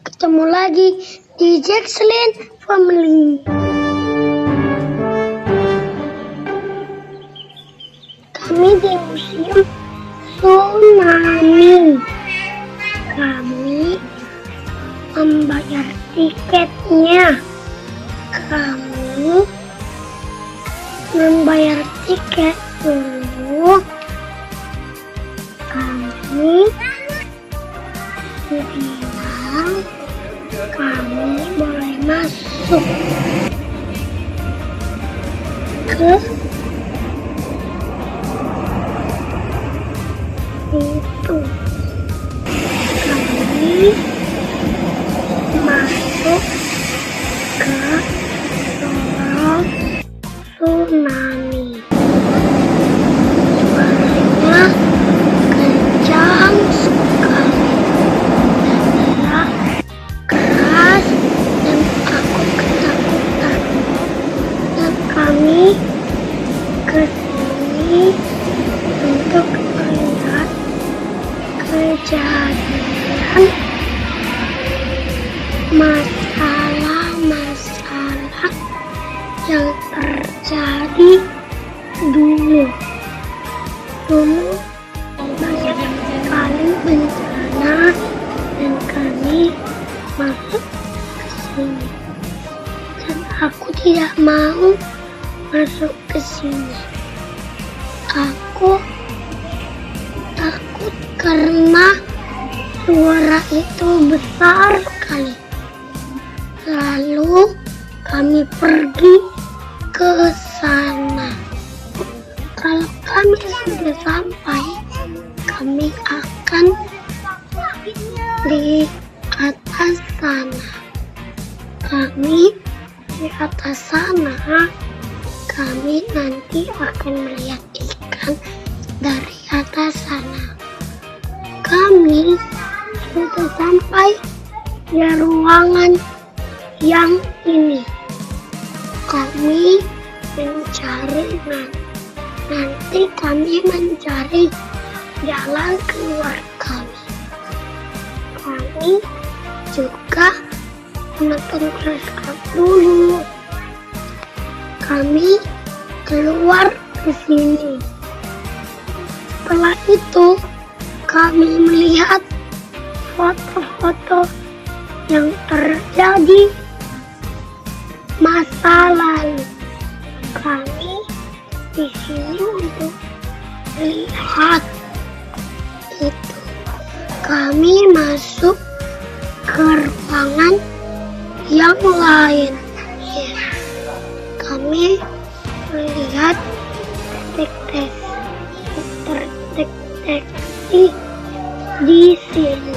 ketemu lagi di Jackslin Family. Kami di Museum Tsunami. Kami membayar tiketnya. Kami membayar tiket dulu. Kami bilang kami boleh masuk ke itu. Kami masuk ke lorong tsunami. Suaranya kencang sekali, keras, dan aku ketakutan. Dan kami kesini untuk melihat kejadian masalah-masalah yang terjadi dulu. Banyak sekali bencana dan kami masuk ke sini. Dan aku tidak mau masuk ke sini. Aku takut karena suara itu besar sekali. Lalu kami pergi ke sana. Kalau kami sudah sampai, kami akan di atas sana. Kami di atas sana, kami nanti akan melihat ikan dari atas sana. Kami sudah sampai di ruangan yang ini. Kami mencari nanti kami mencari jalan keluar kami. Kami juga menonton bioskop dulu. Kami keluar ke sini. Setelah itu kami melihat foto-foto yang terjadi masa lalu. Kami di sini untuk lihat itu. Kami masuk ke ruangan yang lain. Kami melihat deteksi di sini.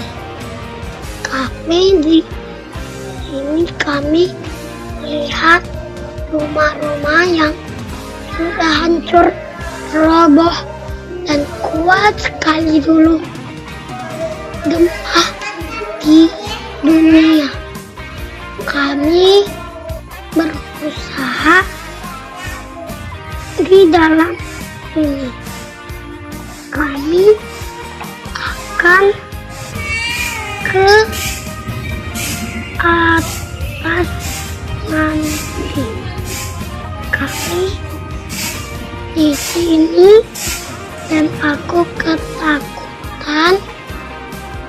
Kami melihat rumah-rumah yang sudah hancur, roboh, dan kuat sekali dulu gempa di dunia. Kami berusaha di dalam ini. Kami akan ke atas nanti. Kami di sini dan aku ketakutan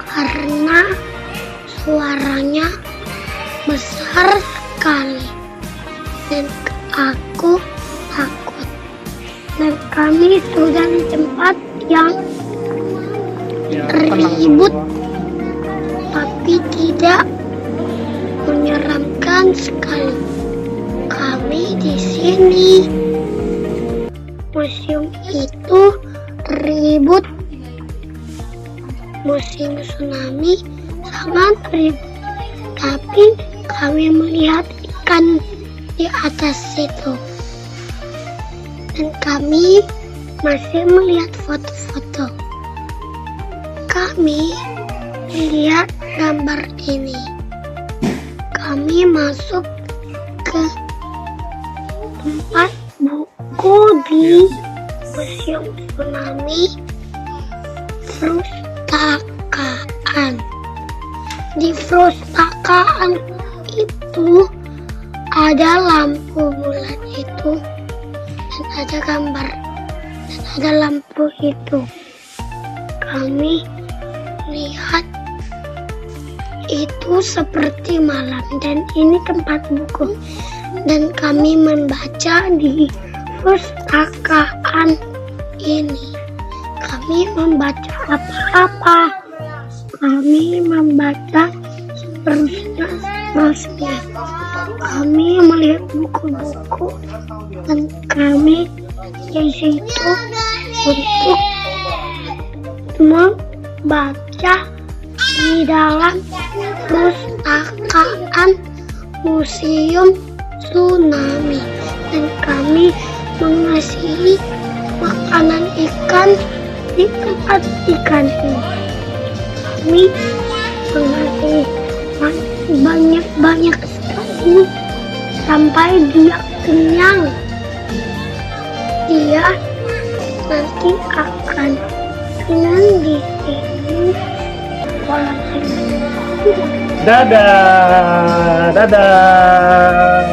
karena suaranya besar sekali dan aku takut. Dan kami sudah di tempat yang ribut tapi tidak menyeramkan sekali. Kami di sini. Museum itu ribut. Museum tsunami sangat ribut. Tapi kami melihat ikan di atas situ. Dan kami masih melihat foto-foto. Kami melihat gambar ini. Kami masuk ke tempat buku di Museum Tsunami Perpustakaan. Di perpustakaan itu ada lampu bulat itu dan ada gambar dan ada lampu itu. Kami lihat itu seperti malam dan ini tempat buku dan kami membaca di perpustakaan ini. Kami membaca apa-apa. Kami membaca seterusnya. Kami melihat buku-buku dan kami di situ untuk membaca di dalam perpustakaan museum tsunami dan kami mengasihi makanan ikan di tempat ikan ini. Kami mengasihi banyak sekali sampai dia kenyang. Dia nanti akan kenyang di sini. Dadah, dadah.